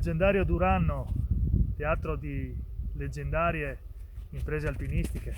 leggendario Duranno, teatro di leggendarie imprese alpinistiche.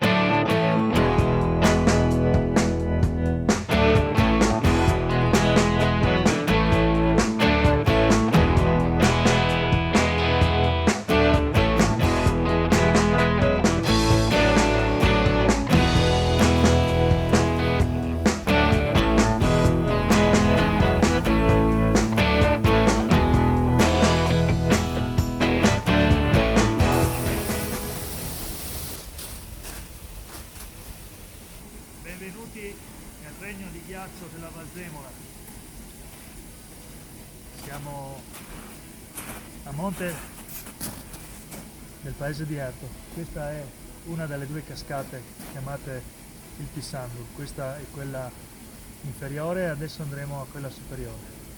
Benvenuti nel regno di ghiaccio della Valsemola. Siamo a monte del paese di Erto. Questa è una delle due cascate chiamate il Pisandur. Questa è quella inferiore, adesso andremo a quella superiore.